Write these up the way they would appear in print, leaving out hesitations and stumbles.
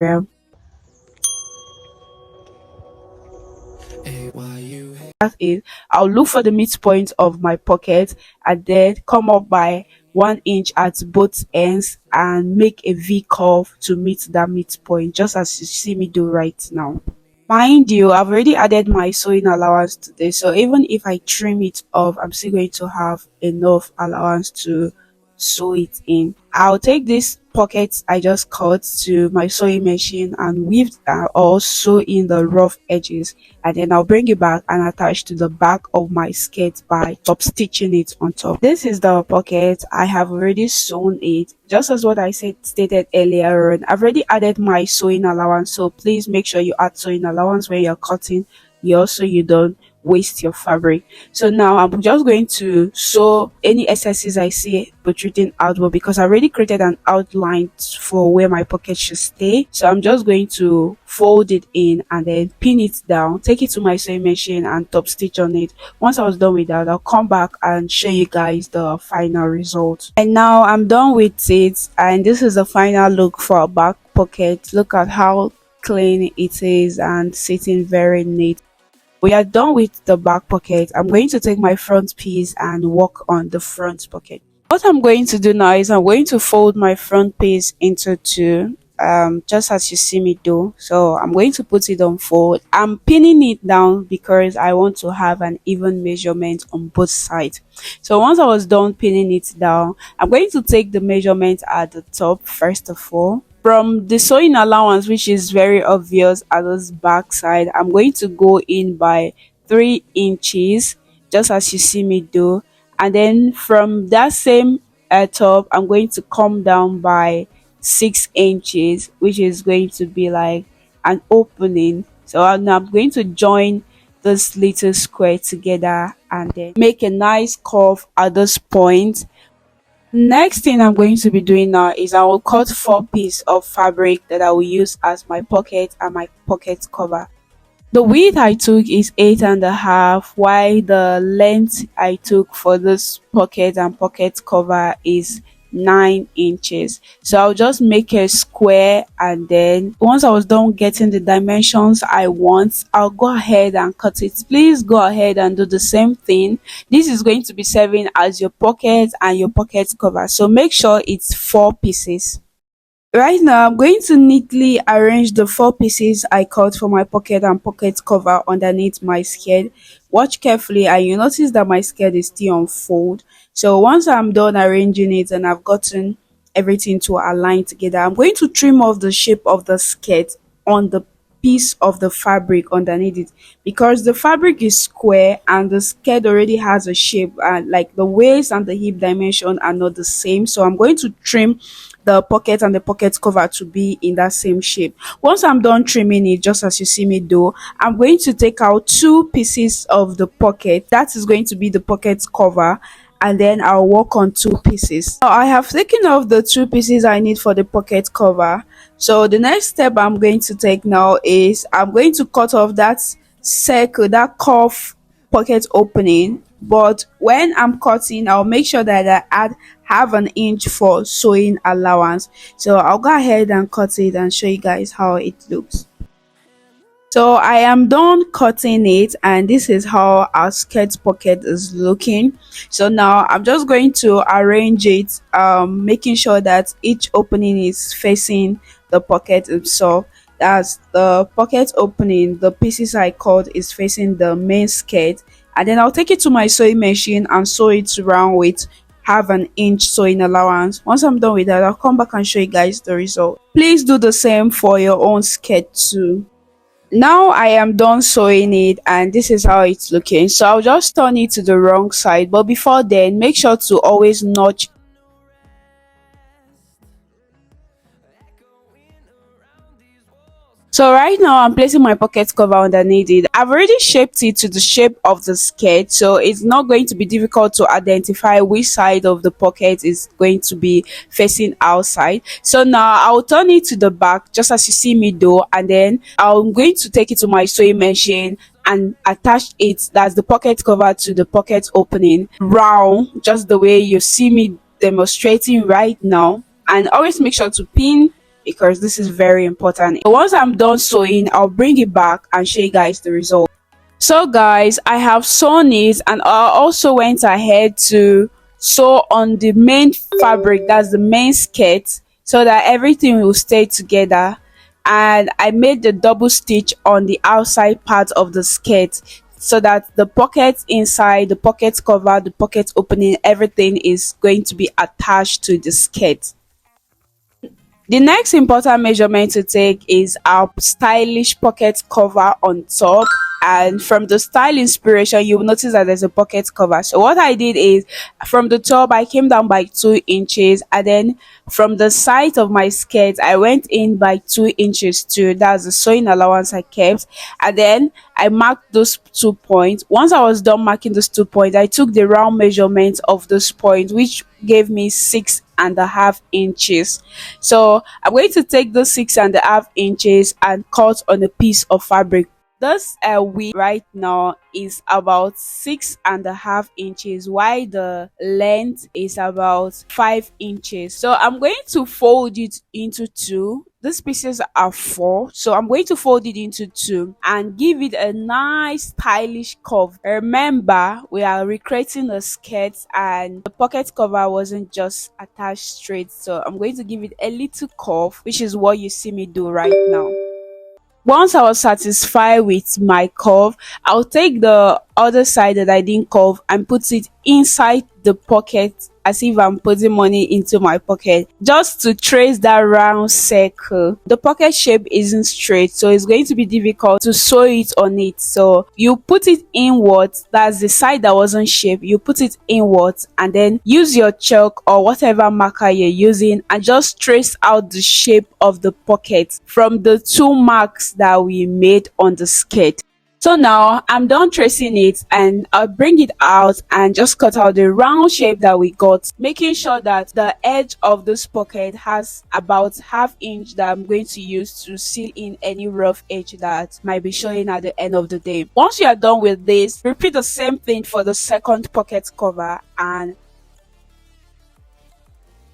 area that is, I'll look for the midpoint of my pocket and then come up by 1 inch at both ends and make a V curve to meet that midpoint, just as you see me do right now. Mind you, I've already added my sewing allowance to this, so even if I trim it off, I'm still going to have enough allowance to sew it in. I'll take this pocket I just cut to my sewing machine and weave or sew in the rough edges, and then I'll bring it back and attach to the back of my skirt by top stitching it on top. This is the pocket. I have already sewn it just as what I stated earlier on. I've already added my sewing allowance, so please make sure you add sewing allowance when you're cutting yours so you don't waste your fabric. So now I'm just going to sew any excesses I see protruding outward, because I already created an outline for where my pocket should stay. So I'm just going to fold it in and then pin it down, take it to my sewing machine and top stitch on it. Once I was done with that, I'll come back and show you guys the final result. And now I'm done with it, and this is the final look for a back pocket. Look at how clean it is and sitting very neat. We are done with the back pocket. I'm going to take my front piece and work on the front pocket. What I'm going to do now is I'm going to fold my front piece into two, just as you see me do. So I'm going to put it on fold. I'm pinning it down because I want to have an even measurement on both sides. So once I was done pinning it down, I'm going to take the measurement at the top first of all. From the sewing allowance, which is very obvious at this back side, I'm going to go in by 3 inches, just as you see me do. And then from that same top, I'm going to come down by 6 inches, which is going to be like an opening. So I'm going to join this little square together and then make a nice curve at this point. Next thing I'm going to be doing now is I will cut 4 pieces of fabric that I will use as my pocket and my pocket cover. The width I took is 8.5, while the length I took for this pocket and pocket cover is 9 inches. So I'll just make a square, and then once I was done getting the dimensions I want, I'll go ahead and cut it. Please go ahead and do the same thing. This is going to be serving as your pocket and your pocket cover, so make sure it's 4 pieces. Right now, I'm going to neatly arrange the 4 pieces I cut for my pocket and pocket cover underneath my skirt. Watch carefully and you notice that my skirt is still on fold. So once I'm done arranging it and I've gotten everything to align together, I'm going to trim off the shape of the skirt on the piece of the fabric underneath it, because the fabric is square and the skirt already has a shape, and like the waist and the hip dimension are not the same. So I'm going to trim the pocket and the pocket cover to be in that same shape. Once I'm done trimming it, just as you see me do, I'm going to take out 2 pieces of the pocket. That is going to be the pocket cover, and then I'll work on 2 pieces. Now I have taken off the 2 pieces I need for the pocket cover. So the next step I'm going to take now is I'm going to cut off that circle, that curve pocket opening. But when I'm cutting, I'll make sure that I add half an inch for sewing allowance. So I'll go ahead and cut it and show you guys how it looks. So I am done cutting it, and this is how our skirt pocket is looking. So now I'm just going to arrange it, making sure that each opening is facing the pocket itself. That's the pocket opening, the pieces I cut is facing the main skirt, and then I'll take it to my sewing machine and sew it around with half an inch sewing allowance. Once I'm done with that, I'll come back and show you guys the result. Please do the same for your own skirt too. Now I am done sewing it, and this is how it's looking. So I'll just turn it to the wrong side, but before then, make sure to always notch. So right now I'm placing my pocket cover underneath it. I've already shaped it to the shape of the skirt, so it's not going to be difficult to identify which side of the pocket is going to be facing outside. So now I'll turn it to the back, just as you see me do, and then I'm going to take it to my sewing machine and attach it, that's the pocket cover, to the pocket opening round, just the way you see me demonstrating right now. And always make sure to pin because this is very important. So once I'm done sewing, I'll bring it back and show you guys the result. So guys, I have sewn it, and I also went ahead to sew on the main fabric, that's the main skirt, so that everything will stay together. And I made the double stitch on the outside part of the skirt, so that the pockets inside, the pocket cover, the pocket opening, everything is going to be attached to the skirt. The next important measurement to take is our stylish pocket cover on top. And from the style inspiration, you will notice that there's a pocket cover. So what I did is, from the top I came down by 2 inches, and then from the side of my skirt I went in by 2 inches too. That's the sewing allowance I kept. And then I marked those 2 points. Once I was done marking those 2 points, I took the round measurement of those points, which gave me 6.5 inches. So I'm going to take those 6.5 inches and cut on a piece of fabric. This width right now is about 6.5 inches, while the length is about 5 inches. So I'm going to fold it into two. These pieces are 4, so I'm going to fold it into 2 and give it a nice stylish curve. Remember, we are recreating a skirt and the pocket cover wasn't just attached straight, so I'm going to give it a little curve, which is what you see me do right now. Once I was satisfied with my curve, I'll take the other side that I didn't curve and put it inside the pocket, as if I'm putting money into my pocket, just to trace that round circle. The pocket shape isn't straight, so it's going to be difficult to sew it on it. So you put it inwards, that's the side that wasn't shaped, you put it inwards, and then use your chalk or whatever marker you're using and just trace out the shape of the pocket from the 2 marks that we made on the skirt. So now I'm done tracing it, and I'll bring it out and just cut out the round shape that we got, making sure that the edge of this pocket has about 1/2 inch that I'm going to use to seal in any rough edge that might be showing at the end of the day. Once you are done with this, repeat the same thing for the second pocket cover, and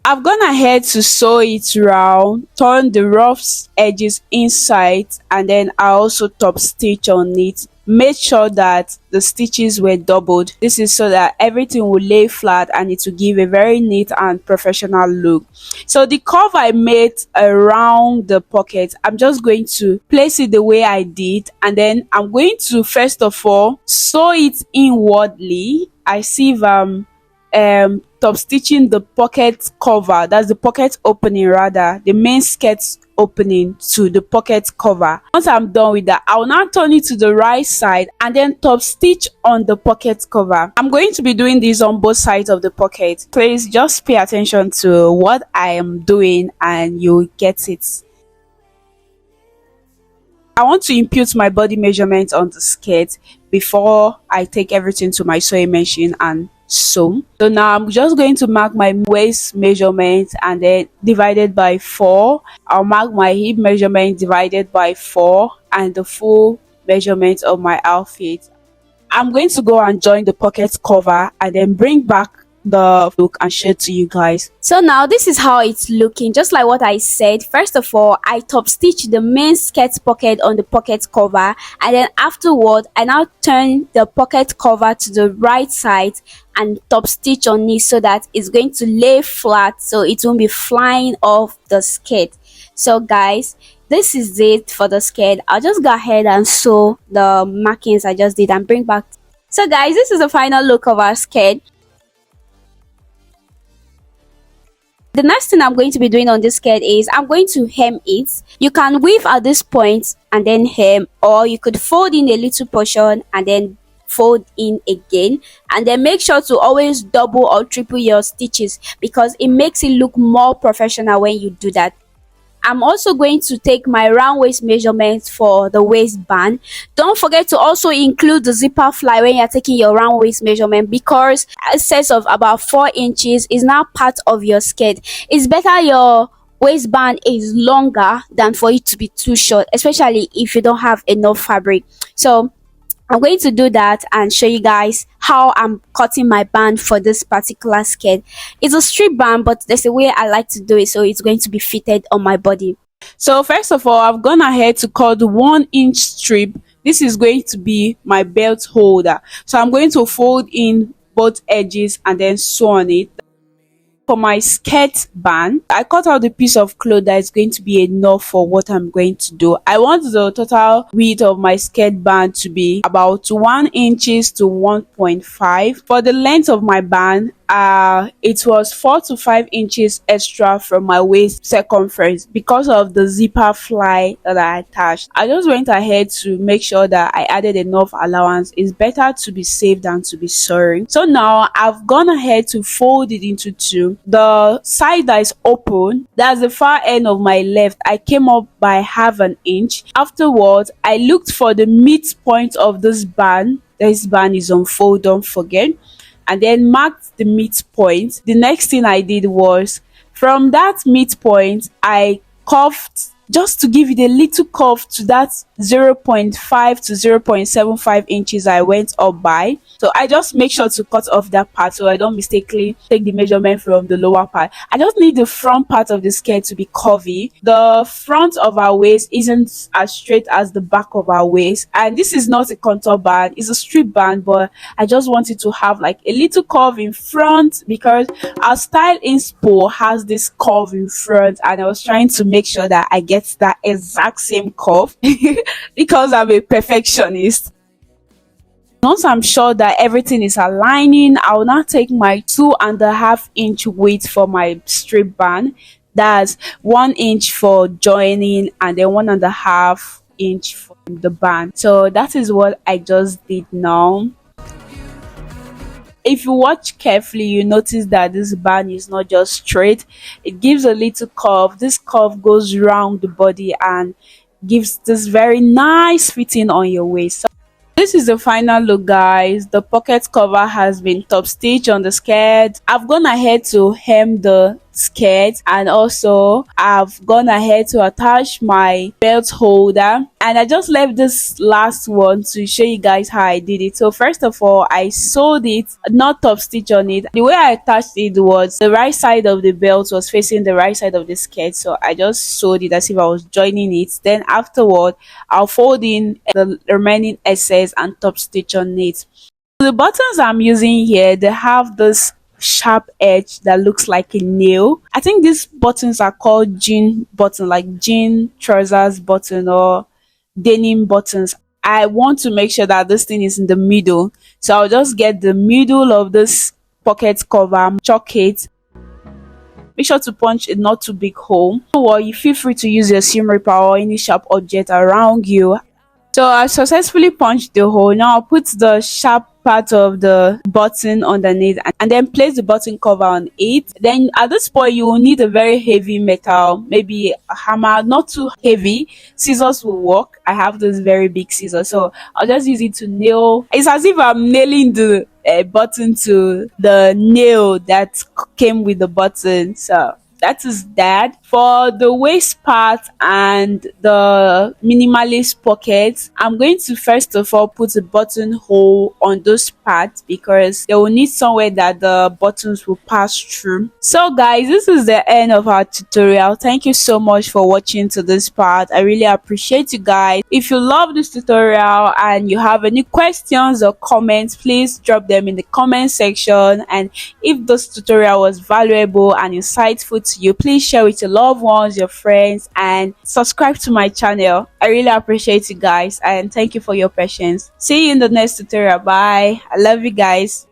I've gone ahead to sew it round, turn the rough edges inside, and then I also top stitch on it. Make sure that the stitches were doubled. This is so that everything will lay flat and it will give a very neat and professional look. So the curve I made around the pocket, I'm just going to place it the way I did, and then I'm going to first of all sew it inwardly. I see if I'm top stitching the pocket cover, that's the pocket opening, rather the main skirt opening, to the pocket cover. Once I'm done with that, I'll now turn it to the right side and then top stitch on the pocket cover. I'm going to be doing this on both sides of the pocket. Please just pay attention to what I am doing and you'll get it. I want to impute my body measurement on the skirt before I take everything to my sewing machine and sew. So now I'm just going to mark my waist measurement and then divided by 4. I'll mark my hip measurement divided by 4 and the full measurement of my outfit. I'm going to go and join the pocket cover and then bring back the look and share to you guys. So now this is how it's looking, just like what I said. First of all, I top stitch the main skirt pocket on the pocket cover, and then afterward I now turn the pocket cover to the right side and top stitch on it so that it's going to lay flat, so it won't be flying off the skirt. So guys, this is it for the skirt. I'll just go ahead and sew the markings I just did and bring back. So guys, this is the final look of our skirt. The next thing I'm going to be doing on this skirt is I'm going to hem it. You can weave at this point and then hem, or you could fold in a little portion and then fold in again, and then make sure to always double or triple your stitches because it makes it look more professional when you do that. I'm also going to take my round waist measurement for the waistband. Don't forget to also include the zipper fly when you're taking your round waist measurement, because excess of about 4 inches is now part of your skirt. It's better your waistband is longer than for it to be too short, especially if you don't have enough fabric. So I'm going to do that and show you guys how I'm cutting my band for this particular skirt. It's a strip band, but there's a way I like to do it, so it's going to be fitted on my body. So first of all, I've gone ahead to cut 1 inch strip. This is going to be my belt holder. So I'm going to fold in both edges and then sew on it. For my skirt band, I cut out the piece of cloth that is going to be enough for what I'm going to do. I want the total width of my skirt band to be about 1 inches to 1.5. For the length of my band, it was 4 to 5 inches extra from my waist circumference because of the zipper fly that I attached. I just went ahead to make sure that I added enough allowance. It's better to be safe than to be sorry. So now I've gone ahead to fold it into two. The side that is open, that's the far end of my left, I came up by half an inch. Afterwards, I looked for the midpoint of this band. This band is on fold, don't forget, and then marked the midpoint. The next thing I did was, from that midpoint, I curved just to give it a little curve to that 0.5 to 0.75 inches I went up by. So I just make sure to cut off that part so I don't mistakenly take the measurement from the lower part. I just need the front part of the skirt to be curvy. The front of our waist isn't as straight as the back of our waist, and this is not a contour band, it's a strip band, but I just want it to have like a little curve in front because our style inspo has this curve in front, and I was trying to make sure that I get that exact same curve because I'm a perfectionist. Once I'm sure that everything is aligning, I'll now take my 2.5 inch width for my strip band. That's 1 inch for joining and then 1.5 inch for the band. So that is what I just did now. If you watch carefully, you notice that this band is not just straight, it gives a little curve. This curve goes round the body and gives this very nice fitting on your waist. So this is the final look, guys. The pocket cover has been top stitched on the skirt. I've gone ahead to hem the skirt, and also I've gone ahead to attach my belt holder, and I just left this last one to show you guys how I did it. So first of all, I sewed it, not top stitch on it. The way I attached it was the right side of the belt was facing the right side of the skirt, so I just sewed it as if I was joining it. Then afterward, I'll fold in the remaining excess and top stitch on it. The buttons I'm using here, they have this sharp edge that looks like a nail. I think these buttons are called jean button, like jean trousers button or denim buttons. I want to make sure that this thing is in the middle, so I'll just get the middle of this pocket cover, chalk it. Make sure to punch a not too big hole, or you feel free to use your seam ripper or any sharp object around you. So I successfully punched the hole. Now I'll put the sharp part of the button underneath and then place the button cover on it. Then at this point, you will need a very heavy metal, maybe a hammer, not too heavy. Scissors will work. I have this very big scissors, so I'll just use it to nail. It's as if I'm nailing the button to the nail that came with the button. So that is that. For the waist part and the minimalist pockets, I'm going to first of all put a buttonhole on those parts because they will need somewhere that the buttons will pass through. So guys, this is the end of our tutorial. Thank you so much for watching to this part. I really appreciate you guys. If you love this tutorial and you have any questions or comments, please drop them in the comment section. And if this tutorial was valuable and insightful to you, please share with your loved ones, your friends, and subscribe to my channel. I really appreciate you guys, and thank you for your patience. See you in the next tutorial. Bye. I love you guys.